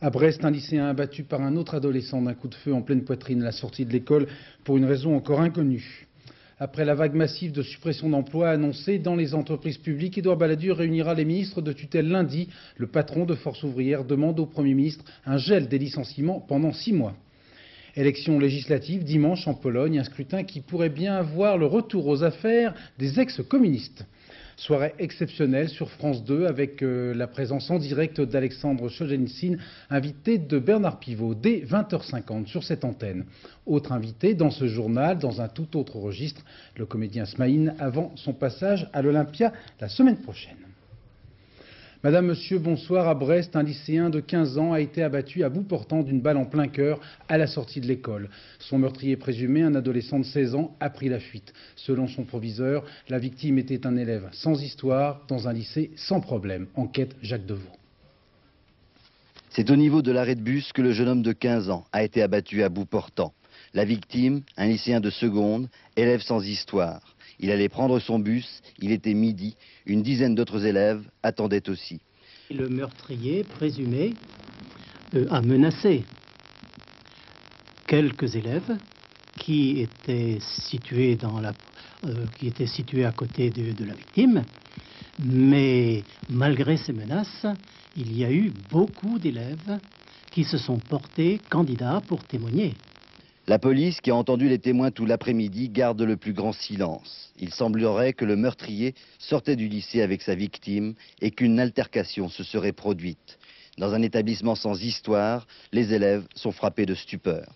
À Brest, un lycéen abattu par un autre adolescent d'un coup de feu en pleine poitrine à la sortie de l'école pour une raison encore inconnue. Après la vague massive de suppression d'emplois annoncée dans les entreprises publiques, Édouard Balladur réunira les ministres de tutelle lundi. Le patron de Force ouvrière demande au Premier ministre un gel des licenciements pendant 6 mois. Élection législative dimanche en Pologne, un scrutin qui pourrait bien avoir le retour aux affaires des ex-communistes. Soirée exceptionnelle sur France 2 avec la présence en direct d'Alexandre Solzhenitsyn, invité de Bernard Pivot dès 20h50 sur cette antenne. Autre invité dans ce journal, dans un tout autre registre, le comédien Smaïn avant son passage à l'Olympia la semaine prochaine. Madame, monsieur, bonsoir. À Brest, un lycéen de 15 ans a été abattu à bout portant d'une balle en plein cœur à la sortie de l'école. Son meurtrier présumé, un adolescent de 16 ans, a pris la fuite. Selon son proviseur, la victime était un élève sans histoire dans un lycée sans problème. Enquête Jacques Deveau. C'est au niveau de l'arrêt de bus que le jeune homme de 15 ans a été abattu à bout portant. La victime, un lycéen de seconde, élève sans histoire. Il allait prendre son bus, il était midi, une dizaine d'autres élèves attendaient aussi. Le meurtrier présumé a menacé quelques élèves qui étaient situés, à côté de la victime, mais malgré ces menaces, il y a eu beaucoup d'élèves qui se sont portés candidats pour témoigner. La police, qui a entendu les témoins tout l'après-midi, garde le plus grand silence. Il semblerait que le meurtrier sortait du lycée avec sa victime et qu'une altercation se serait produite. Dans un établissement sans histoire, les élèves sont frappés de stupeur.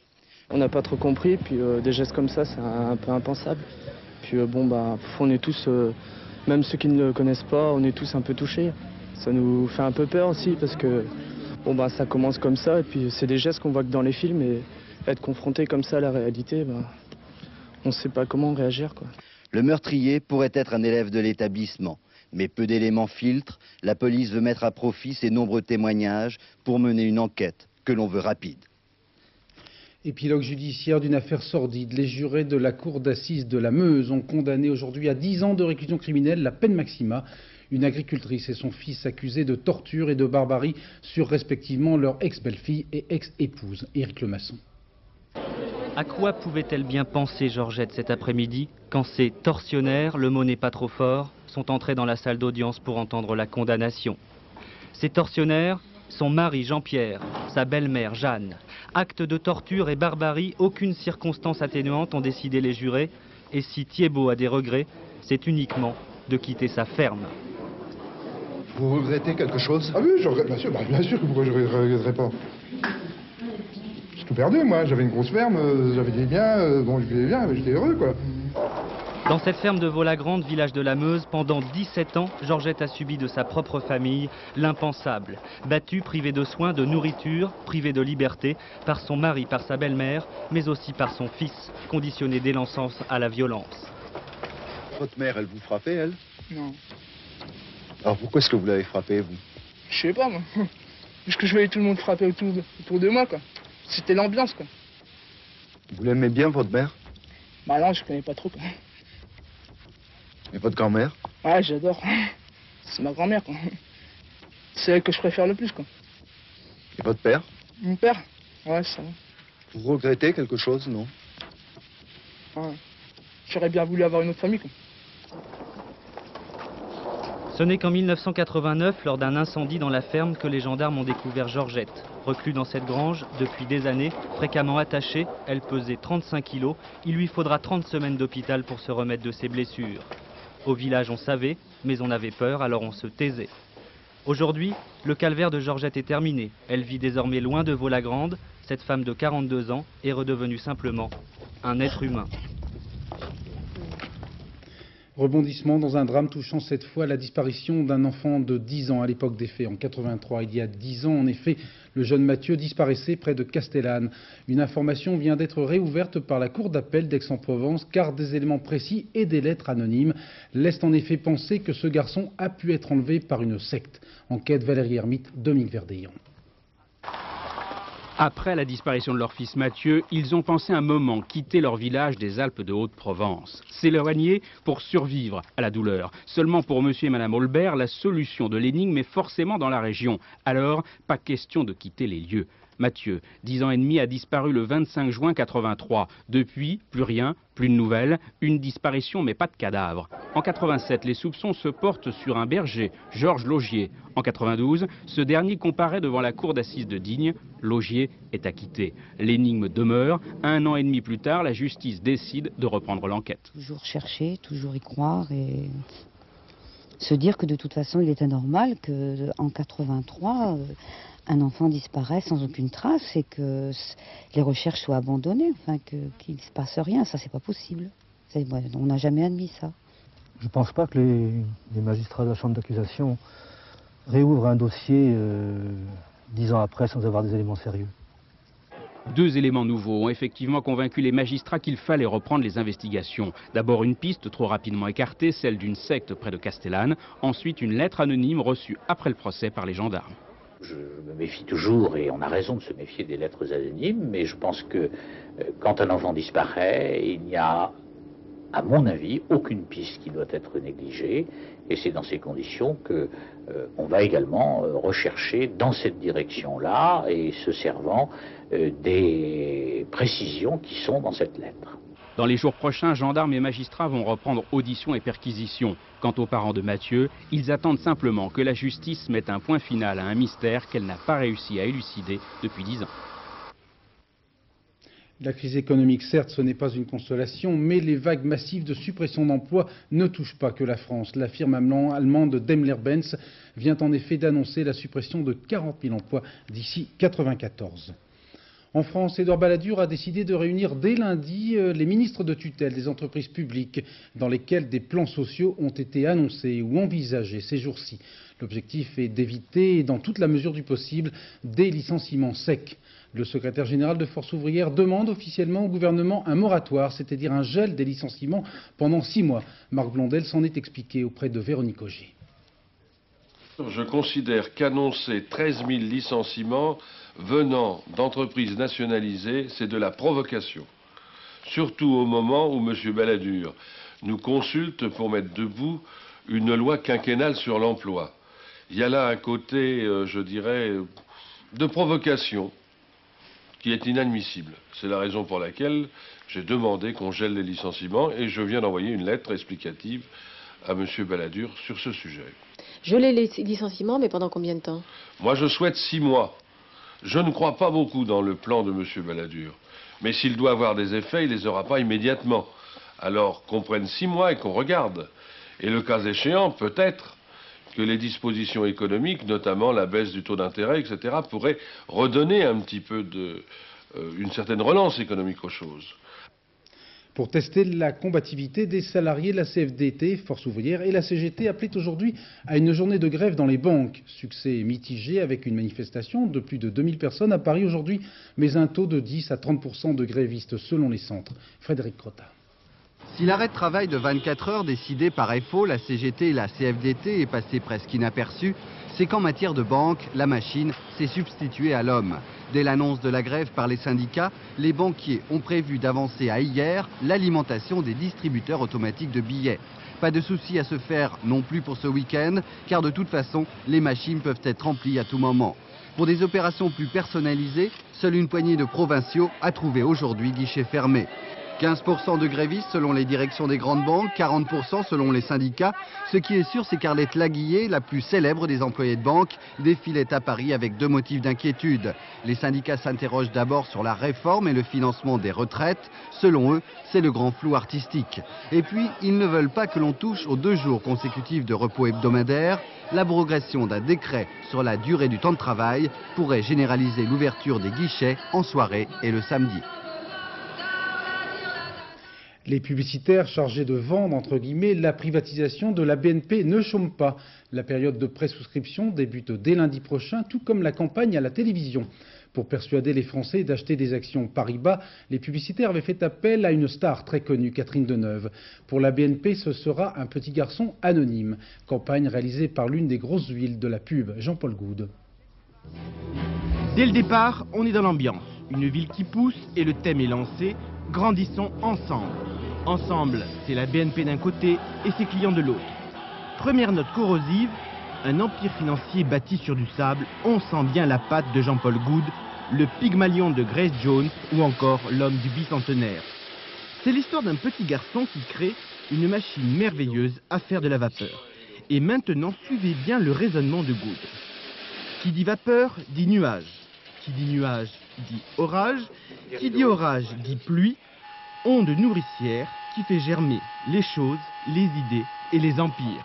On n'a pas trop compris, puis des gestes comme ça, c'est un peu impensable. Puis on est tous, même ceux qui ne le connaissent pas, on est tous un peu touchés. Ça nous fait un peu peur aussi parce que ça commence comme ça et puis c'est des gestes qu'on voit que dans les films et être confronté comme ça à la réalité, on ne sait pas comment réagir, quoi. Le meurtrier pourrait être un élève de l'établissement, mais peu d'éléments filtrent. La police veut mettre à profit ses nombreux témoignages pour mener une enquête que l'on veut rapide. Épilogue judiciaire d'une affaire sordide. Les jurés de la cour d'assises de la Meuse ont condamné aujourd'hui à 10 ans de réclusion criminelle, la peine maxima. Une agricultrice et son fils accusés de torture et de barbarie sur respectivement leur ex-belle-fille et ex-épouse. Éric Lemasson. À quoi pouvait-elle bien penser Georgette cet après-midi quand ces tortionnaires, le mot n'est pas trop fort, sont entrés dans la salle d'audience pour entendre la condamnation? Ces tortionnaires, son mari Jean-Pierre, sa belle-mère Jeanne. Acte de torture et barbarie, aucune circonstance atténuante ont décidé les jurés. Et si Thiebaud a des regrets, c'est uniquement de quitter sa ferme. Vous regrettez quelque chose? Ah oui, je regrette, bien sûr. Bien sûr que pourquoi je ne regretterais pas. J'ai tout perdu, moi. J'avais une grosse ferme, j'avais des biens, je vivais bien, j'étais heureux, quoi. Dans cette ferme de Vaux-la-Grande, village de la Meuse, pendant 17 ans, Georgette a subi de sa propre famille l'impensable. Battue, privée de soins, de nourriture, privée de liberté, par son mari, par sa belle-mère, mais aussi par son fils, conditionné dès l'enfance à la violence. Votre mère, elle vous frappait, elle? Non. Alors pourquoi est-ce que vous l'avez frappée, vous? Je sais pas, moi. Parce que je voyais tout le monde frapper autour de moi, quoi. C'était l'ambiance, quoi. Vous l'aimez bien, votre mère? Bah non, je connais pas trop, quoi. Et votre grand-mère? Ouais, j'adore. C'est ma grand-mère, quoi. C'est elle que je préfère le plus, quoi. Et votre père? Mon père? Ouais, ça va. Vous regrettez quelque chose, non? Ouais. J'aurais bien voulu avoir une autre famille, quoi. Ce n'est qu'en 1989, lors d'un incendie dans la ferme, que les gendarmes ont découvert Georgette. Reclue dans cette grange depuis des années, fréquemment attachée, elle pesait 35 kilos. Il lui faudra 30 semaines d'hôpital pour se remettre de ses blessures. Au village, on savait, mais on avait peur, alors on se taisait. Aujourd'hui, le calvaire de Georgette est terminé. Elle vit désormais loin de Vaux-la-Grande. Cette femme de 42 ans est redevenue simplement un être humain. Rebondissement dans un drame touchant cette fois la disparition d'un enfant de 10 ans à l'époque des faits, en 83. Il y a 10 ans, en effet, le jeune Mathieu disparaissait près de Castellane. Une information vient d'être réouverte par la cour d'appel d'Aix-en-Provence, car des éléments précis et des lettres anonymes laissent en effet penser que ce garçon a pu être enlevé par une secte. Enquête Valérie Hermite, Dominique Verdeillon. Après la disparition de leur fils Mathieu, ils ont pensé un moment quitter leur village des Alpes de Haute-Provence. S'éloigner pour survivre à la douleur. Seulement pour monsieur et madame Olbert, la solution de l'énigme est forcément dans la région. Alors, pas question de quitter les lieux. Mathieu, 10 ans et demi, a disparu le 25 juin 83. Depuis, plus rien, plus de nouvelles, une disparition mais pas de cadavre. En 87, les soupçons se portent sur un berger, Georges Laugier. En 92, ce dernier comparaît devant la cour d'assises de Digne. Laugier est acquitté. L'énigme demeure. 1 an et demi plus tard, la justice décide de reprendre l'enquête. Toujours chercher, toujours y croire et se dire que de toute façon il était normal qu'en 83 un enfant disparaît sans aucune trace et que les recherches soient abandonnées, enfin qu'il ne se passe rien, ça c'est pas possible. On n'a jamais admis ça. Je ne pense pas que les magistrats de la chambre d'accusation réouvrent un dossier 10 ans après sans avoir des éléments sérieux. 2 éléments nouveaux ont effectivement convaincu les magistrats qu'il fallait reprendre les investigations. D'abord une piste trop rapidement écartée, celle d'une secte près de Castellane. Ensuite une lettre anonyme reçue après le procès par les gendarmes. Je me méfie toujours, et on a raison de se méfier des lettres anonymes, mais je pense que quand un enfant disparaît, il n'y a, à mon avis, aucune piste qui doit être négligée, et c'est dans ces conditions que on va également rechercher dans cette direction-là, et se servant des précisions qui sont dans cette lettre. Dans les jours prochains, gendarmes et magistrats vont reprendre audition et perquisition. Quant aux parents de Mathieu, ils attendent simplement que la justice mette un point final à un mystère qu'elle n'a pas réussi à élucider depuis 10 ans. La crise économique, certes, ce n'est pas une consolation, mais les vagues massives de suppression d'emplois ne touchent pas que la France. La firme allemande Daimler-Benz vient en effet d'annoncer la suppression de 40 000 emplois d'ici 1994. En France, Édouard Balladur a décidé de réunir dès lundi les ministres de tutelle des entreprises publiques dans lesquelles des plans sociaux ont été annoncés ou envisagés ces jours-ci. L'objectif est d'éviter, dans toute la mesure du possible, des licenciements secs. Le secrétaire général de Force ouvrière demande officiellement au gouvernement un moratoire, c'est-à-dire un gel des licenciements pendant 6 mois. Marc Blondel s'en est expliqué auprès de Véronique Augier. Je considère qu'annoncer 13 000 licenciements venant d'entreprises nationalisées, c'est de la provocation. Surtout au moment où M. Balladur nous consulte pour mettre debout une loi quinquennale sur l'emploi. Il y a là un côté, je dirais, de provocation qui est inadmissible. C'est la raison pour laquelle j'ai demandé qu'on gèle les licenciements et je viens d'envoyer une lettre explicative à M. Balladur sur ce sujet. Geler les licenciements, mais pendant combien de temps? Moi, je souhaite 6 mois. Je ne crois pas beaucoup dans le plan de M. Balladur. Mais s'il doit avoir des effets, il ne les aura pas immédiatement. Alors qu'on prenne 6 mois et qu'on regarde. Et le cas échéant, peut-être que les dispositions économiques, notamment la baisse du taux d'intérêt, etc., pourraient redonner un petit peu une certaine relance économique aux choses. Pour tester la combativité des salariés, la CFDT, Force ouvrière, et la CGT appelaient aujourd'hui à une journée de grève dans les banques. Succès mitigé avec une manifestation de plus de 2000 personnes à Paris aujourd'hui, mais un taux de 10 à 30% de grévistes selon les centres. Frédéric Crotta. Si l'arrêt de travail de 24 heures décidé par FO, la CGT et la CFDT est passé presque inaperçu, c'est qu'en matière de banque, la machine s'est substituée à l'homme. Dès l'annonce de la grève par les syndicats, les banquiers ont prévu d'avancer à hier l'alimentation des distributeurs automatiques de billets. Pas de souci à se faire non plus pour ce week-end, car de toute façon, les machines peuvent être remplies à tout moment. Pour des opérations plus personnalisées, seule une poignée de provinciaux a trouvé aujourd'hui guichet fermé. 15% de grévistes selon les directions des grandes banques, 40% selon les syndicats. Ce qui est sûr, c'est qu'Arlette Laguillet, la plus célèbre des employés de banque, défilait à Paris avec 2 motifs d'inquiétude. Les syndicats s'interrogent d'abord sur la réforme et le financement des retraites. Selon eux, c'est le grand flou artistique. Et puis, ils ne veulent pas que l'on touche aux 2 jours consécutifs de repos hebdomadaire. L'abrogation d'un décret sur la durée du temps de travail pourrait généraliser l'ouverture des guichets en soirée et le samedi. Les publicitaires chargés de vendre, entre guillemets, la privatisation de la BNP ne chôment pas. La période de présouscription débute dès lundi prochain, tout comme la campagne à la télévision. Pour persuader les Français d'acheter des actions Paribas, les publicitaires avaient fait appel à une star très connue, Catherine Deneuve. Pour la BNP, ce sera un petit garçon anonyme. Campagne réalisée par l'une des grosses huiles de la pub, Jean-Paul Goude. Dès le départ, on est dans l'ambiance. Une ville qui pousse et le thème est lancé. Grandissons ensemble. Ensemble, c'est la BNP d'un côté et ses clients de l'autre. Première note corrosive, un empire financier bâti sur du sable. On sent bien la patte de Jean-Paul Goude, le Pygmalion de Grace Jones ou encore l'homme du bicentenaire. C'est l'histoire d'un petit garçon qui crée une machine merveilleuse à faire de la vapeur. Et maintenant, suivez bien le raisonnement de Goude. Qui dit vapeur, dit nuage. Qui dit nuage, dit orage. Qui dit orage, dit pluie. Onde nourricière qui fait germer les choses, les idées et les empires.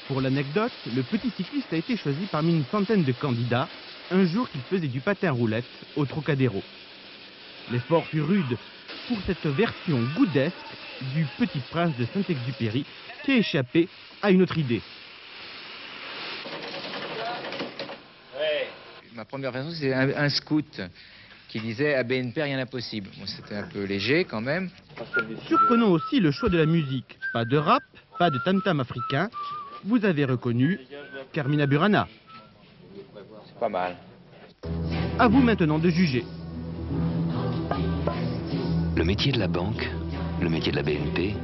Pour l'anecdote, le petit cycliste a été choisi parmi une centaine de candidats un jour qu'il faisait du patin roulette au Trocadéro. L'effort fut rude pour cette version goudesque du Petit Prince de Saint-Exupéry qui a échappé à une autre idée. Ma première version, c'est un scout qui disait à BNP rien d'impossible. Bon, c'était un peu léger quand même. Surprenant aussi le choix de la musique. Pas de rap, pas de tam-tam africain. Vous avez reconnu Carmina Burana. C'est pas mal. À vous maintenant de juger. Le métier de la banque, le métier de la BNP,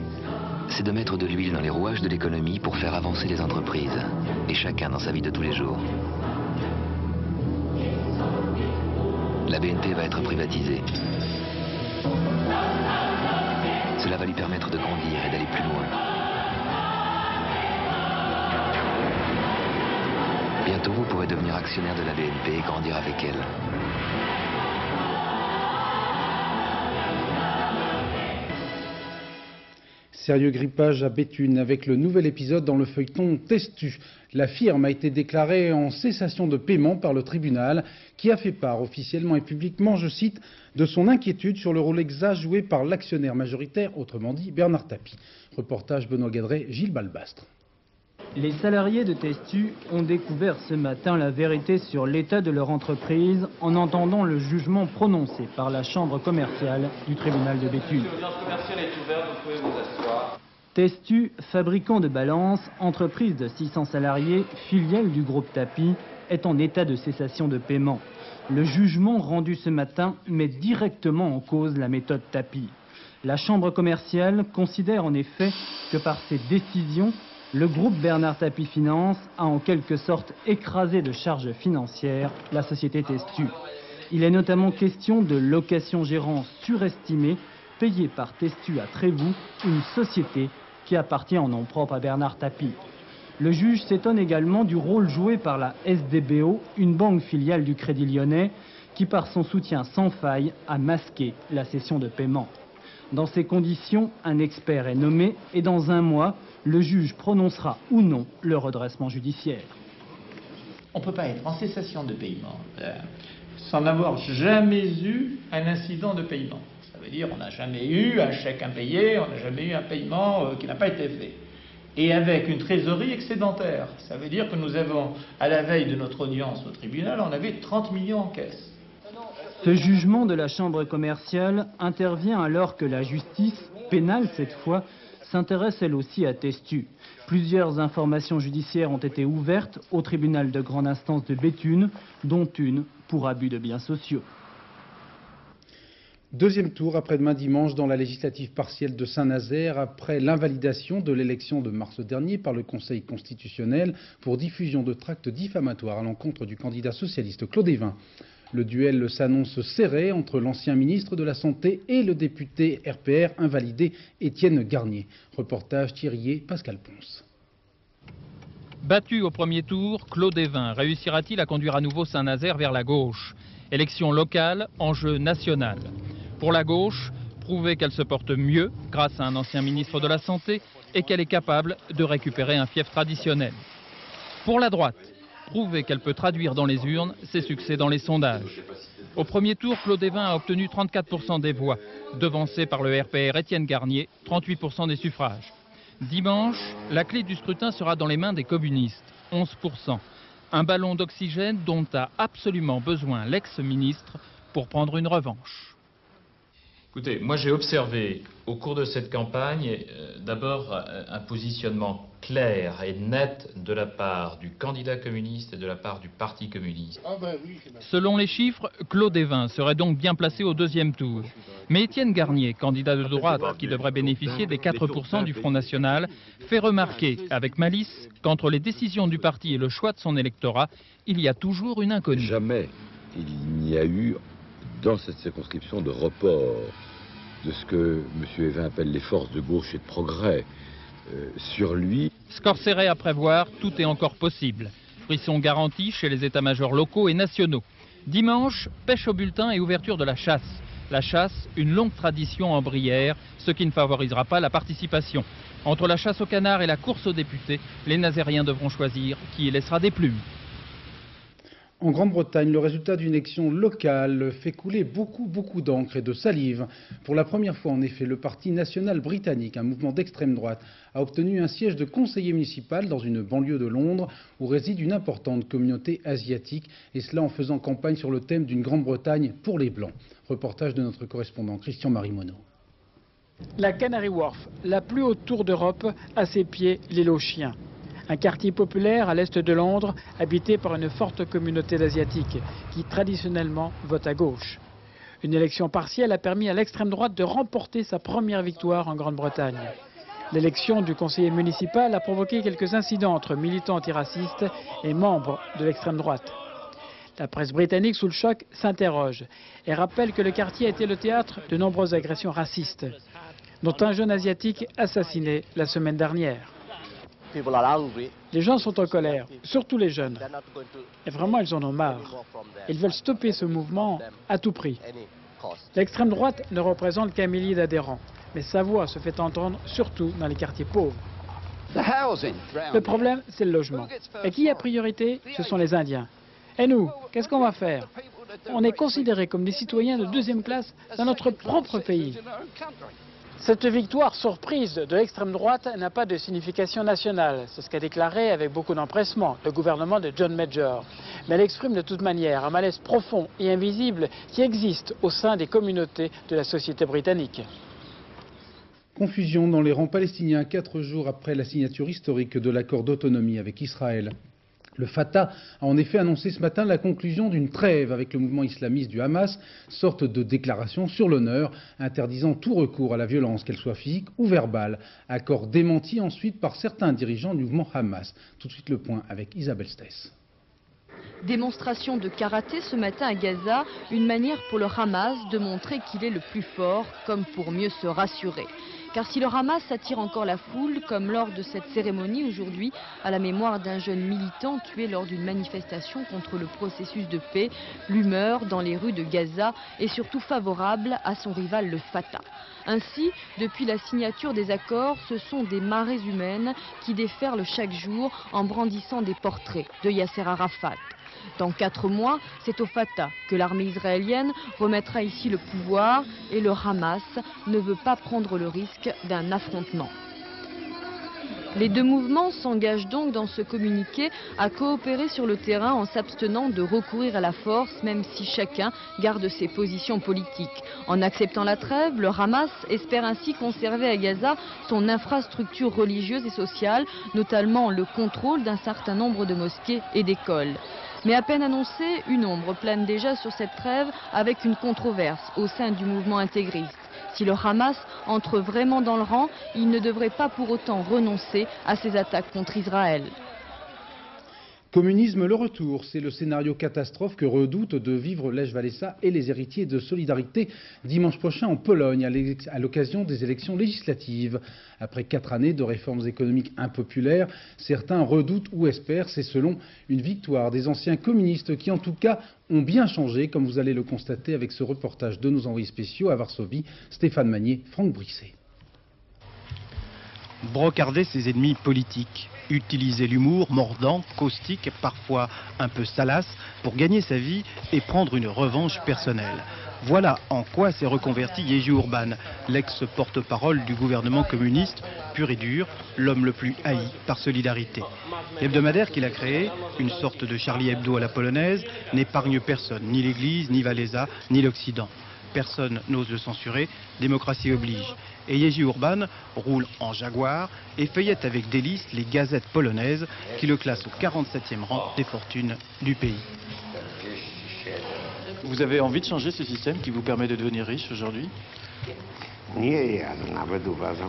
c'est de mettre de l'huile dans les rouages de l'économie pour faire avancer les entreprises, et chacun dans sa vie de tous les jours. La BNP va être privatisée. Cela va lui permettre de grandir et d'aller plus loin. Bientôt, vous pourrez devenir actionnaire de la BNP et grandir avec elle. Sérieux grippage à Béthune avec le nouvel épisode dans le feuilleton Testu. La firme a été déclarée en cessation de paiement par le tribunal qui a fait part officiellement et publiquement, je cite, de son inquiétude sur le rôle exact joué par l'actionnaire majoritaire, autrement dit Bernard Tapie. Reportage Benoît Gadret, Gilles Balbastre. Les salariés de Testu ont découvert ce matin la vérité sur l'état de leur entreprise en entendant le jugement prononcé par la chambre commerciale du tribunal de Béthune. L'audience commerciale est ouverte, vous pouvez vous asseoir. Testu, fabricant de balances, entreprise de 600 salariés, filiale du groupe Tapie, est en état de cessation de paiement. Le jugement rendu ce matin met directement en cause la méthode Tapie. La chambre commerciale considère en effet que par ses décisions, le groupe Bernard Tapie Finance a en quelque sorte écrasé de charges financières la société Testu. Il est notamment question de location-gérance surestimée payée par Testu à Trévoux, une société qui appartient en nom propre à Bernard Tapie. Le juge s'étonne également du rôle joué par la SDBO, une banque filiale du Crédit Lyonnais, qui par son soutien sans faille a masqué la cession de paiement. Dans ces conditions, un expert est nommé et dans un mois, le juge prononcera ou non le redressement judiciaire. On ne peut pas être en cessation de paiement sans n'avoir jamais eu un incident de paiement. Ça veut dire qu'on n'a jamais eu un chèque impayé, on n'a jamais eu un paiement qui n'a pas été fait. Et avec une trésorerie excédentaire. Ça veut dire que nous avons, à la veille de notre audience au tribunal, on avait 30 millions en caisse. Ce jugement de la chambre commerciale intervient alors que la justice, pénale cette fois, s'intéresse elle aussi à Testu. Plusieurs informations judiciaires ont été ouvertes au tribunal de grande instance de Béthune, dont une pour abus de biens sociaux. Deuxième tour après-demain dimanche dans la législative partielle de Saint-Nazaire après l'invalidation de l'élection de mars dernier par le Conseil constitutionnel pour diffusion de tracts diffamatoires à l'encontre du candidat socialiste Claude Évin. Le duel s'annonce serré entre l'ancien ministre de la Santé et le député RPR invalidé Étienne Garnier. Reportage Thierry, Pascal Ponce. Battu au premier tour, Claude Évin réussira-t-il à conduire à nouveau Saint-Nazaire vers la gauche? Élection locale, enjeu national. Pour la gauche, prouver qu'elle se porte mieux grâce à un ancien ministre de la Santé et qu'elle est capable de récupérer un fief traditionnel. Pour la droite, prouver qu'elle peut traduire dans les urnes ses succès dans les sondages. Au premier tour, Claude Évin a obtenu 34% des voix, devancé par le RPR Étienne Garnier, 38% des suffrages. Dimanche, la clé du scrutin sera dans les mains des communistes, 11%. Un ballon d'oxygène dont a absolument besoin l'ex-ministre pour prendre une revanche. Écoutez, moi j'ai observé au cours de cette campagne d'abord un positionnement clair et net de la part du candidat communiste et de la part du Parti communiste. Selon les chiffres, Claude Évin serait donc bien placé au deuxième tour. Mais Étienne Garnier, candidat de droite qui devrait bénéficier des 4% du Front National, fait remarquer avec malice qu'entre les décisions du parti et le choix de son électorat, il y a toujours une inconnue. Jamais il n'y a eu dans cette circonscription de report de ce que M. Évin appelle les forces de gauche et de progrès sur lui. Scorceret à prévoir, tout est encore possible. Frisson garanti chez les états-majors locaux et nationaux. Dimanche, pêche au bulletin et ouverture de la chasse. La chasse, une longue tradition en Brière, ce qui ne favorisera pas la participation. Entre la chasse au canard et la course aux députés, les Nazériens devront choisir qui y laissera des plumes. En Grande-Bretagne, le résultat d'une élection locale fait couler beaucoup d'encre et de salive. Pour la première fois, en effet, le Parti national britannique, un mouvement d'extrême droite, a obtenu un siège de conseiller municipal dans une banlieue de Londres où réside une importante communauté asiatique, et cela en faisant campagne sur le thème d'une Grande-Bretagne pour les Blancs. Reportage de notre correspondant Christian-Marie Monod. La Canary Wharf, la plus haute tour d'Europe, à ses pieds l'île aux chiens. Un quartier populaire à l'est de Londres, habité par une forte communauté d'Asiatiques qui traditionnellement vote à gauche. Une élection partielle a permis à l'extrême droite de remporter sa première victoire en Grande-Bretagne. L'élection du conseiller municipal a provoqué quelques incidents entre militants antiracistes et membres de l'extrême droite. La presse britannique, sous le choc, s'interroge et rappelle que le quartier a été le théâtre de nombreuses agressions racistes, dont un jeune asiatique assassiné la semaine dernière. Les gens sont en colère, surtout les jeunes. Et vraiment, ils en ont marre. Ils veulent stopper ce mouvement à tout prix. L'extrême droite ne représente qu'un millier d'adhérents, mais sa voix se fait entendre surtout dans les quartiers pauvres. Le problème, c'est le logement. Et qui a priorité? Ce sont les Indiens. Et nous, qu'est-ce qu'on va faire? On est considérés comme des citoyens de deuxième classe dans notre propre pays. Cette victoire surprise de l'extrême droite n'a pas de signification nationale. C'est ce qu'a déclaré avec beaucoup d'empressement le gouvernement de John Major. Mais elle exprime de toute manière un malaise profond et invisible qui existe au sein des communautés de la société britannique. Confusion dans les rangs palestiniens 4 jours après la signature historique de l'accord d'autonomie avec Israël. Le Fatah a en effet annoncé ce matin la conclusion d'une trêve avec le mouvement islamiste du Hamas, sorte de déclaration sur l'honneur interdisant tout recours à la violence, qu'elle soit physique ou verbale. Accord démenti ensuite par certains dirigeants du mouvement Hamas. Tout de suite le point avec Isabelle Stess. Démonstration de karaté ce matin à Gaza, une manière pour le Hamas de montrer qu'il est le plus fort, comme pour mieux se rassurer. Car si le Hamas attire encore la foule, comme lors de cette cérémonie aujourd'hui, à la mémoire d'un jeune militant tué lors d'une manifestation contre le processus de paix, l'humeur dans les rues de Gaza est surtout favorable à son rival le Fatah. Ainsi, depuis la signature des accords, ce sont des marées humaines qui déferlent chaque jour en brandissant des portraits de Yasser Arafat. Dans 4 mois, c'est au Fatah que l'armée israélienne remettra ici le pouvoir et le Hamas ne veut pas prendre le risque d'un affrontement. Les deux mouvements s'engagent donc dans ce communiqué à coopérer sur le terrain en s'abstenant de recourir à la force, même si chacun garde ses positions politiques. En acceptant la trêve, le Hamas espère ainsi conserver à Gaza son infrastructure religieuse et sociale, notamment le contrôle d'un certain nombre de mosquées et d'écoles. Mais à peine annoncée, une ombre plane déjà sur cette trêve avec une controverse au sein du mouvement intégriste. Si le Hamas entre vraiment dans le rang, il ne devrait pas pour autant renoncer à ses attaques contre Israël. Communisme le retour, c'est le scénario catastrophe que redoutent de vivre Lech Walesa et les héritiers de Solidarité dimanche prochain en Pologne à l'occasion des élections législatives. Après 4 années de réformes économiques impopulaires, certains redoutent ou espèrent, c'est selon une victoire des anciens communistes qui en tout cas ont bien changé, comme vous allez le constater avec ce reportage de nos envoyés spéciaux à Varsovie, Stéphane Magnier, Franck Brisset. Brocarder ses ennemis politiques, utiliser l'humour mordant, caustique, parfois un peu salace, pour gagner sa vie et prendre une revanche personnelle. Voilà en quoi s'est reconverti Jerzy Urban, l'ex-porte-parole du gouvernement communiste, pur et dur, l'homme le plus haï par Solidarité. L'hebdomadaire qu'il a créé, une sorte de Charlie Hebdo à la polonaise, n'épargne personne, ni l'Église, ni Walesa, ni l'Occident. personne n'ose le censurer, démocratie oblige. Et Jerzy Urban roule en Jaguar et feuillette avec délice les gazettes polonaises qui le classent au 47e rang des fortunes du pays. Vous avez envie de changer ce système qui vous permet de devenir riche aujourd'hui ?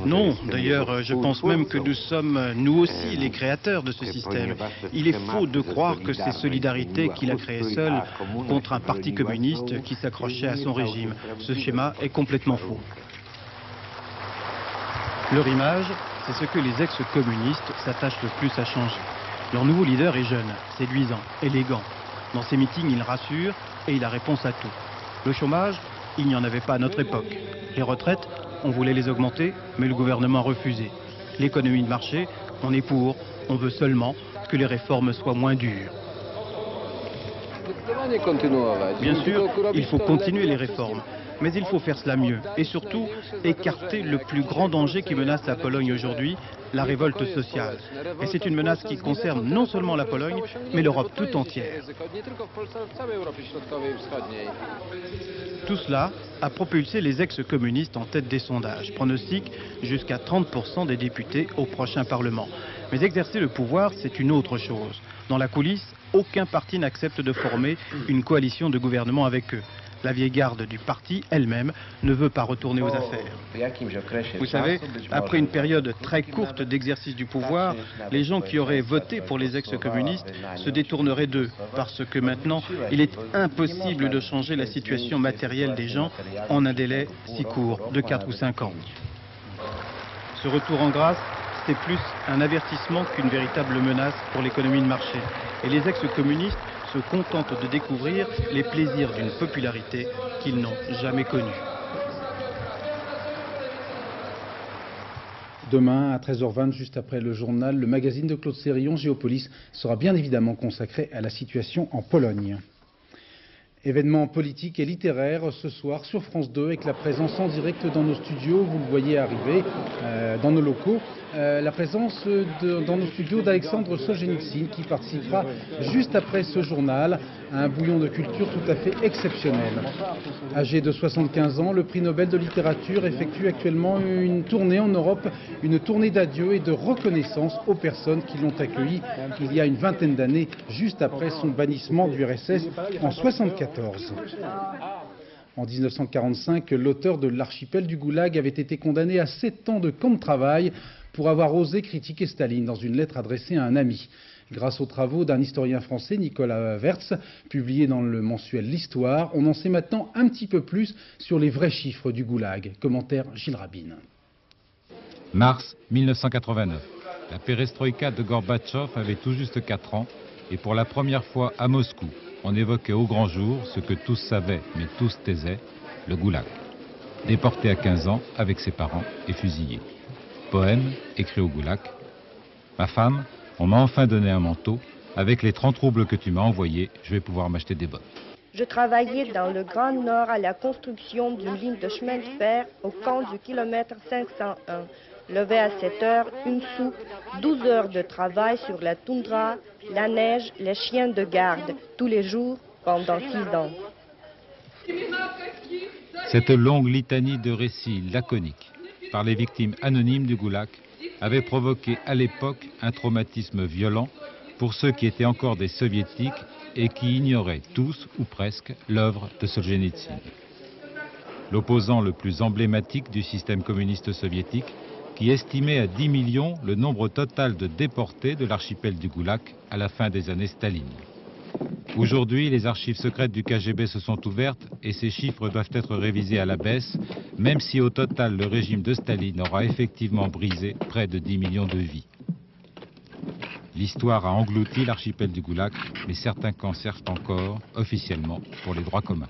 Non, d'ailleurs, je pense même que nous sommes, nous aussi, les créateurs de ce système. Il est faux de croire que c'est Solidarité qui l'a créé seul contre un parti communiste qui s'accrochait à son régime. Ce schéma est complètement faux. Leur image, c'est ce que les ex-communistes s'attachent le plus à changer. Leur nouveau leader est jeune, séduisant, élégant. Dans ses meetings, il rassure et il a réponse à tout. Le chômage, il n'y en avait pas à notre époque. Les retraites, on voulait les augmenter, mais le gouvernement a refusé. L'économie de marché, on est pour, on veut seulement que les réformes soient moins dures. Bien sûr, il faut continuer les réformes, mais il faut faire cela mieux et surtout écarter le plus grand danger qui menace la Pologne aujourd'hui, la révolte sociale. Et c'est une menace qui concerne non seulement la Pologne, mais l'Europe tout entière. Tout cela a propulsé les ex-communistes en tête des sondages, pronostic jusqu'à 30% des députés au prochain Parlement. Mais exercer le pouvoir, c'est une autre chose. Dans la coulisse, aucun parti n'accepte de former une coalition de gouvernement avec eux. La vieille garde du parti elle-même ne veut pas retourner aux affaires. Vous savez, après une période très courte d'exercice du pouvoir, les gens qui auraient voté pour les ex-communistes se détourneraient d'eux, parce que maintenant, il est impossible de changer la situation matérielle des gens en un délai si court, de 4 ou 5 ans. Ce retour en grâce, c'est plus un avertissement qu'une véritable menace pour l'économie de marché. Et les ex-communistes se contentent de découvrir les plaisirs d'une popularité qu'ils n'ont jamais connue. Demain, à 13h20, juste après le journal, le magazine de Claude Sérillon, Géopolis, sera bien évidemment consacré à la situation en Pologne. Événement politique et littéraire ce soir sur France 2 avec la présence en direct dans nos studios, vous le voyez arriver dans nos locaux, la présence dans nos studios d'Alexandre Solzhenitsyn qui participera juste après ce journal à un bouillon de culture tout à fait exceptionnel. Âgé de 75 ans, le prix Nobel de littérature effectue actuellement une tournée en Europe, une tournée d'adieu et de reconnaissance aux personnes qui l'ont accueilli il y a une vingtaine d'années, juste après son bannissement du RSS en 1974. En 1945, l'auteur de l'Archipel du Goulag avait été condamné à 7 ans de camp de travail pour avoir osé critiquer Staline dans une lettre adressée à un ami. Grâce aux travaux d'un historien français, Nicolas Wertz, publié dans le mensuel L'Histoire, on en sait maintenant un petit peu plus sur les vrais chiffres du Goulag. Commentaire Gilles Rabin. Mars 1989. La perestroïka de Gorbatchev avait tout juste 4 ans et pour la première fois à Moscou, on évoquait au grand jour ce que tous savaient mais tous taisaient, le Goulag. Déporté à 15 ans avec ses parents et fusillé. Poème écrit au Goulag. Ma femme, on m'a enfin donné un manteau. Avec les 30 roubles que tu m'as envoyés, je vais pouvoir m'acheter des bottes. Je travaillais dans le Grand Nord à la construction d'une ligne de chemin de fer au camp du kilomètre 501. Levé à 7 heures, une soupe, 12 heures de travail sur la toundra, la neige, les chiens de garde, tous les jours pendant 6 ans. Cette longue litanie de récits laconiques par les victimes anonymes du Goulag avait provoqué à l'époque un traumatisme violent pour ceux qui étaient encore des soviétiques et qui ignoraient tous ou presque l'œuvre de Solzhenitsyn. L'opposant le plus emblématique du système communiste soviétique qui estimait à 10 millions le nombre total de déportés de l'archipel du Goulag à la fin des années Staline. Aujourd'hui, les archives secrètes du KGB se sont ouvertes et ces chiffres doivent être révisés à la baisse, même si au total le régime de Staline aura effectivement brisé près de 10 millions de vies. L'histoire a englouti l'archipel du Goulag, mais certains camps servent encore, officiellement, pour les droits communs.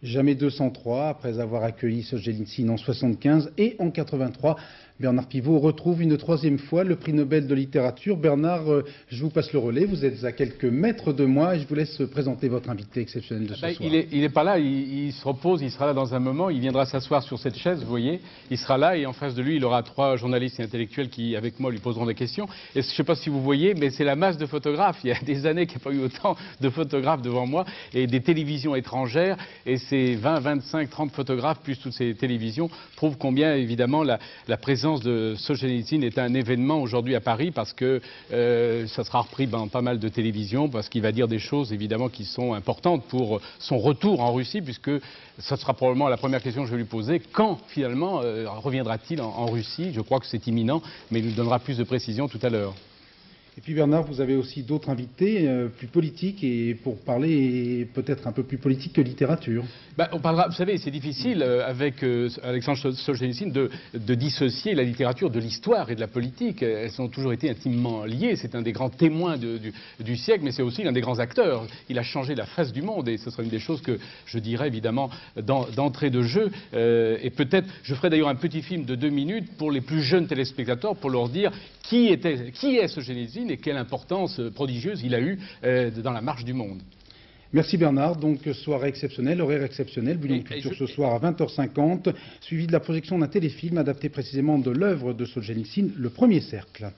Jamais 203, après avoir accueilli Solzhenitsyn en 75 et en 83. Bernard Pivot retrouve une troisième fois le prix Nobel de littérature. Bernard, je vous passe le relais. Vous êtes à quelques mètres de moi et je vous laisse présenter votre invité exceptionnel de ce soir. Il n'est pas là, il se repose, il sera là dans un moment. Il viendra s'asseoir sur cette chaise, vous voyez. Il sera là et en face de lui, il aura 3 journalistes et intellectuels qui, avec moi, lui poseront des questions. Et je ne sais pas si vous voyez, mais c'est la masse de photographes. Il y a des années qu'il n'y a pas eu autant de photographes devant moi et des télévisions étrangères. Et ces 20, 25, 30 photographes, plus toutes ces télévisions, prouvent combien, évidemment, la présence de Solzhenitsyn est un événement aujourd'hui à Paris parce que ça sera repris dans pas mal de télévisions, parce qu'il va dire des choses évidemment qui sont importantes pour son retour en Russie, puisque ça sera probablement la première question que je vais lui poser. Quand finalement reviendra-t-il en Russie? Je crois que c'est imminent, mais il nous donnera plus de précisions tout à l'heure. Et puis Bernard, vous avez aussi d'autres invités plus politiques et pour parler peut-être un peu plus politique que littérature. On parlera, vous savez, c'est difficile avec Alexandre Solzhenitsyn de dissocier la littérature de l'histoire et de la politique. Elles ont toujours été intimement liées. C'est un des grands témoins du siècle, mais c'est aussi l'un des grands acteurs. Il a changé la face du monde et ce sera une des choses que je dirais évidemment d'entrée de jeu. Et peut-être, je ferai d'ailleurs un petit film de 2 minutes pour les plus jeunes téléspectateurs pour leur dire qui est Solzhenitsyn et quelle importance prodigieuse il a eue dans la marche du monde. Merci Bernard. Donc soirée exceptionnelle, horaire exceptionnel, Bouillon Culture ce soir à 20h50, suivi de la projection d'un téléfilm adapté précisément de l'œuvre de Solzhenitsyn, Le Premier Cercle.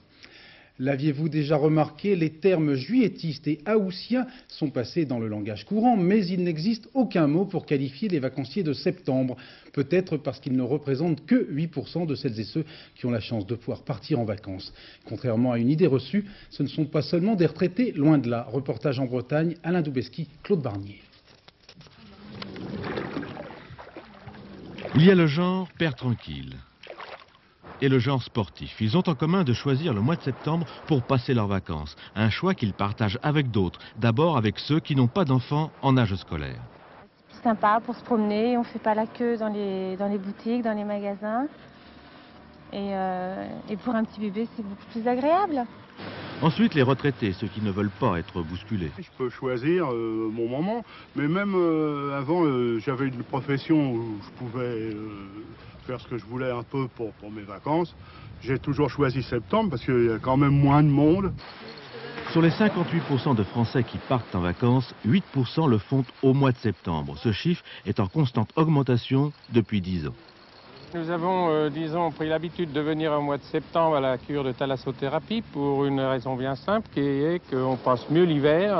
L'aviez-vous déjà remarqué, les termes juilletistes et haussiens sont passés dans le langage courant, mais il n'existe aucun mot pour qualifier les vacanciers de septembre. Peut-être parce qu'ils ne représentent que 8% de celles et ceux qui ont la chance de pouvoir partir en vacances. Contrairement à une idée reçue, ce ne sont pas seulement des retraités, loin de là. Reportage en Bretagne, Alain Doubeski, Claude Barnier. Il y a le genre père tranquille et le genre sportif. Ils ont en commun de choisir le mois de septembre pour passer leurs vacances. Un choix qu'ils partagent avec d'autres. D'abord avec ceux qui n'ont pas d'enfants en âge scolaire. C'est sympa pour se promener, on ne fait pas la queue dans les boutiques, dans les magasins. Et pour un petit bébé, c'est beaucoup plus agréable. Ensuite, les retraités, ceux qui ne veulent pas être bousculés. Je peux choisir mon moment, mais même avant, j'avais une profession où je pouvais faire ce que je voulais un peu pour mes vacances. J'ai toujours choisi septembre parce qu'il y a quand même moins de monde. Sur les 58% de Français qui partent en vacances, 8% le font au mois de septembre. Ce chiffre est en constante augmentation depuis 10 ans. Nous avons, disons, pris l'habitude de venir au mois de septembre à la cure de thalassothérapie pour une raison bien simple, qui est qu'on passe mieux l'hiver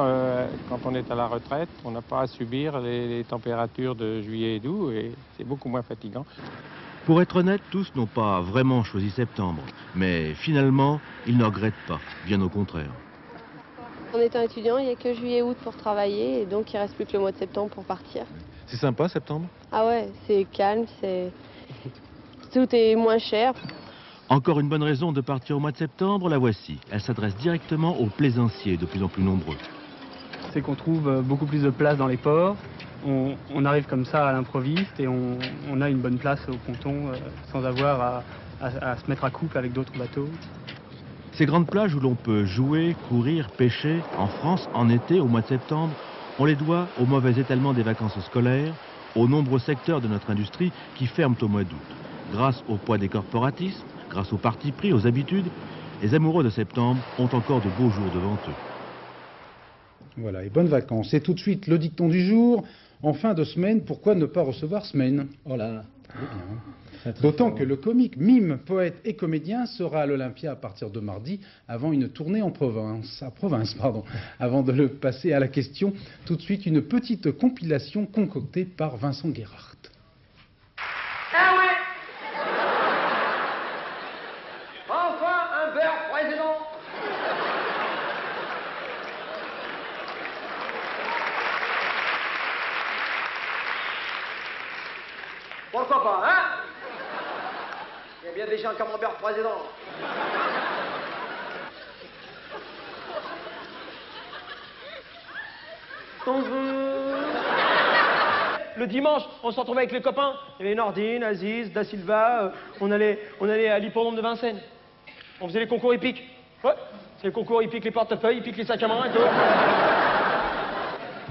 quand on est à la retraite. On n'a pas à subir les températures de juillet et d'août et c'est beaucoup moins fatigant. Pour être honnête, tous n'ont pas vraiment choisi septembre. Mais finalement, ils ne regrettent pas, bien au contraire. En étant étudiant, il n'y a que juillet et août pour travailler et donc il ne reste plus que le mois de septembre pour partir. C'est sympa septembre? Ah ouais, c'est calme, tout est moins cher. Encore une bonne raison de partir au mois de septembre, la voici. Elle s'adresse directement aux plaisanciers, de plus en plus nombreux. C'est qu'on trouve beaucoup plus de place dans les ports. On arrive comme ça à l'improviste et on a une bonne place au ponton sans avoir à se mettre à couple avec d'autres bateaux. Ces grandes plages où l'on peut jouer, courir, pêcher, en France, en été, au mois de septembre, on les doit au mauvais étalement des vacances scolaires, aux nombreux secteurs de notre industrie qui ferment au mois d'août. Grâce au poids des corporatismes, grâce aux partis pris, aux habitudes, les amoureux de septembre ont encore de beaux jours devant eux. Voilà, et bonnes vacances. Et tout de suite, le dicton du jour. En fin de semaine, pourquoi ne pas recevoir semaine? Oh là, bien. D'autant que le comique, mime, poète et comédien sera à l'Olympia à partir de mardi, avant une tournée en province. Avant de le passer à la question, tout de suite une petite compilation concoctée par Vincent Guérard. Ah ouais! Enfin un beurre président! Pourquoi pas, hein? Il y a bien des gens comme mon beurre président. Le dimanche, on se retrouvait avec les copains. Il y avait Nordine, Aziz, Da Silva. On allait à l'hippodrome de Vincennes. On faisait les concours hippiques. Ouais, c'est les concours hippiques, les portefeuilles, hippiques, les sacs à main et tout.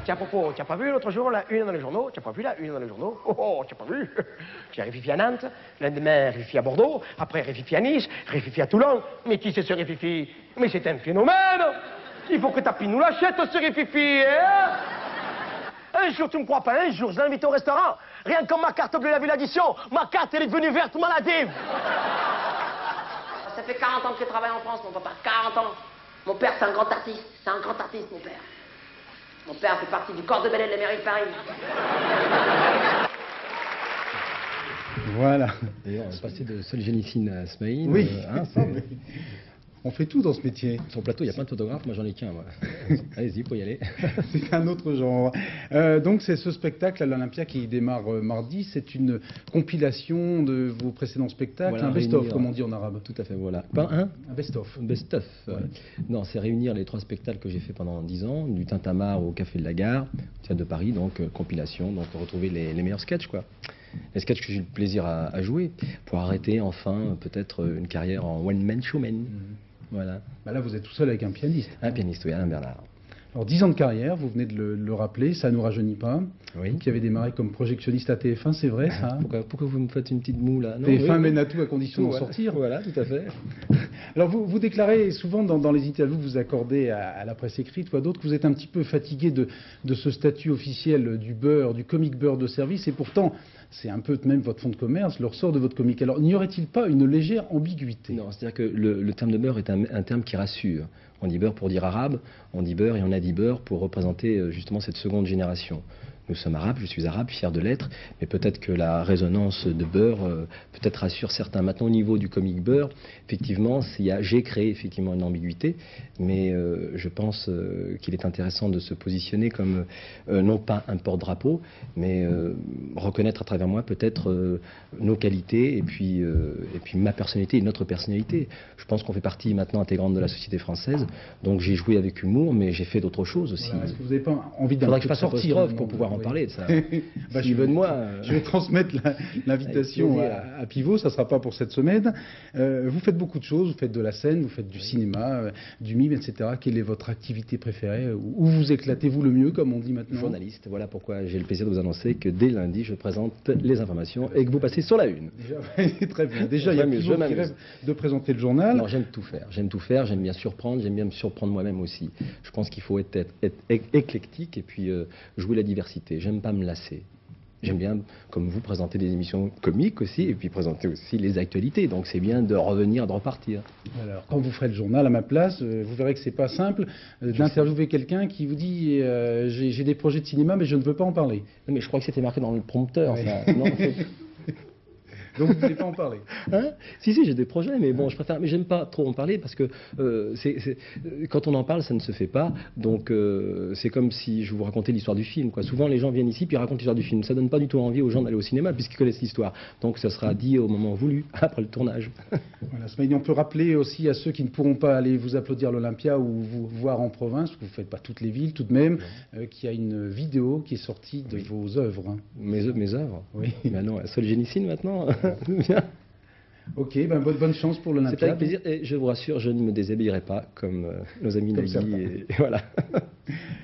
Tiens, à propos, tu n'as pas vu l'autre jour la une dans les journaux? Tu n'as pas vu la une dans les journaux? Oh, tu n'as pas vu? J'ai Rififi à Nantes, lendemain Rififi à Bordeaux, après Rififi à Nice, Rififi à Toulon. Mais qui c'est ce Rififi? Mais c'est un phénomène! Il faut que Tapi nous l'achète, ce Rififi, hein? Un jour, tu me crois pas, un jour, je l'invite au restaurant. Rien comme ma carte bleue, la ville addition, ma carte, elle est devenue verte maladive. Ça fait 40 ans que je travaille en France, mon papa, 40 ans. Mon père, c'est un grand artiste, mon père. Mon père fait partie du corps de ballet de la mairie de Paris. Voilà. D'ailleurs, on est passé de Solzhenitsyn à Smaïn. Oui. On fait tout dans ce métier. Sur le plateau, il y a plein de photographes, moi j'en ai qu'un. Moi. Allez-y, pour y aller. C'est un autre genre. Donc c'est ce spectacle à l'Olympia qui démarre mardi. C'est une compilation de vos précédents spectacles, voilà, un best-of, comme on dit en arabe. Tout à fait, voilà. Pas un best-of. Un best-of. Ouais. Non, c'est réunir les 3 spectacles que j'ai fait pendant 10 ans, du Tintamarre au Café de la Gare, au Théâtre de Paris, donc compilation, donc retrouver les meilleurs sketchs, quoi. Les sketchs que j'ai eu le plaisir à jouer, pour arrêter enfin peut-être une carrière en one-man showman. Voilà. Bah là, vous êtes tout seul avec un pianiste. Un pianiste, oui, Alain Bernard. Alors, 10 ans de carrière, vous venez de le rappeler, ça ne nous rajeunit pas. Oui. Qui avait démarré comme projectionniste à TF1, c'est vrai, ça? Pourquoi vous me faites une petite moue, là? Non, TF1 mène à tout à condition d'en sortir. Voilà, tout à fait. Alors, vous déclarez souvent dans les interviews que vous accordez à la presse écrite ou à d'autres que vous êtes un petit peu fatigué de ce statut officiel du beurre, du comic beurre de service, et pourtant, c'est un peu même votre fond de commerce, le ressort de votre comique. Alors, n'y aurait-il pas une légère ambiguïté? Non, c'est-à-dire que le terme de beurre est un terme qui rassure. On dit beurre pour dire arabe, on dit beurre et on a dit beurre pour représenter justement cette seconde génération. Nous sommes arabes, je suis arabe, fier de l'être, mais peut-être que la résonance de beurre peut-être rassure certains. Maintenant, au niveau du comic beurre, effectivement, j'ai créé effectivement une ambiguïté, mais je pense qu'il est intéressant de se positionner comme non pas un porte-drapeau, mais reconnaître à travers moi peut-être nos qualités et puis ma personnalité et notre personnalité. Je pense qu'on fait partie maintenant intégrante de la société française, donc j'ai joué avec humour, mais j'ai fait d'autres choses aussi. Voilà, est-ce que vous n'avez pas envie d'un peu de sortir sortir pour pouvoir en parler de ça? Bah, je vais transmettre l'invitation à Pivot, ça ne sera pas pour cette semaine. Vous faites beaucoup de choses, vous faites de la scène, vous faites du cinéma, du mime, etc. Quelle est votre activité préférée? Où vous éclatez-vous le mieux, comme on dit maintenant? Journaliste, voilà pourquoi j'ai le plaisir de vous annoncer que dès lundi, je présente les informations et que vous passez sur la une. Déjà, très bien. Déjà, il y a Pivot qui rêve de présenter le journal. Non, j'aime tout faire, j'aime bien surprendre, j'aime bien me surprendre moi-même aussi. Je pense qu'il faut être éclectique et puis jouer la diversité. J'aime pas me lasser. J'aime bien, comme vous, présenter des émissions comiques aussi, et puis présenter aussi les actualités. Donc c'est bien de revenir, de repartir. Alors, quand vous ferez le journal à ma place, vous verrez que c'est pas simple d'interviewer quelqu'un qui vous dit j'ai des projets de cinéma, mais je ne veux pas en parler. Non, mais je crois que c'était marqué dans le prompteur. Ouais. Ça. Non, donc vous ne voulez pas en parler? Si, j'ai des projets, mais bon, je préfère. Mais j'aime pas trop en parler parce que quand on en parle, ça ne se fait pas. Donc c'est comme si je vous racontais l'histoire du film, quoi. Souvent, les gens viennent ici puis racontent l'histoire du film. Ça donne pas du tout envie aux gens d'aller au cinéma puisqu'ils connaissent l'histoire. Donc ça sera dit au moment voulu, après le tournage. Voilà, Smaïn, on peut rappeler aussi à ceux qui ne pourront pas aller vous applaudir à l'Olympia ou vous voir en province, parce que vous ne faites pas toutes les villes tout de même, qu'il y a une vidéo qui est sortie de vos œuvres. Hein. Mes œuvres? Oui. Mais non, Solzhenitsyn maintenant. Ok, ben bonne chance pour l'Olympia. C'est avec plaisir et je vous rassure, je ne me déshabillerai pas comme nos amis Nagui et voilà.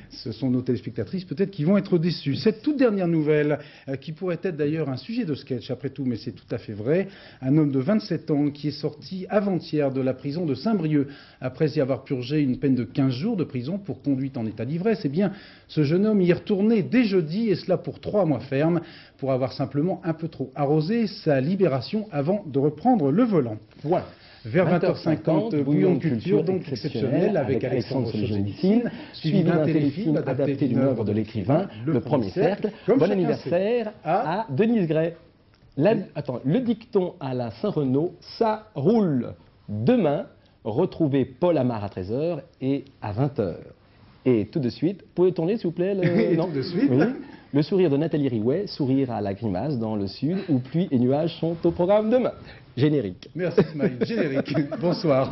Ce sont nos téléspectatrices peut-être qui vont être déçues. Cette toute dernière nouvelle, qui pourrait être d'ailleurs un sujet de sketch après tout, mais c'est tout à fait vrai. Un homme de 27 ans qui est sorti avant-hier de la prison de Saint-Brieuc après y avoir purgé une peine de 15 jours de prison pour conduite en état d'ivresse. Eh bien, ce jeune homme y est retourné dès jeudi et cela pour 3 mois ferme pour avoir simplement un peu trop arrosé sa libération avant de reprendre le volant. Voilà. Vers 20h50, bouillon de culture, donc exceptionnel, avec Alexandre Solzhenitsyn, suivi d'un téléfilm adapté d'une œuvre de l'écrivain, Le Premier Cercle. Bon anniversaire à Denise Gray. Le dicton à la Saint-Renaud, ça roule. Demain, retrouvez Paul Amar à 13h et à 20h. Et tout de suite, vous pouvez tourner s'il vous plaît non. Tout de suite. Oui. Le sourire de Nathalie Riouet, sourire à la grimace dans le sud, où pluie et nuages sont au programme demain. Générique. Merci Smaïn. Générique. Bonsoir.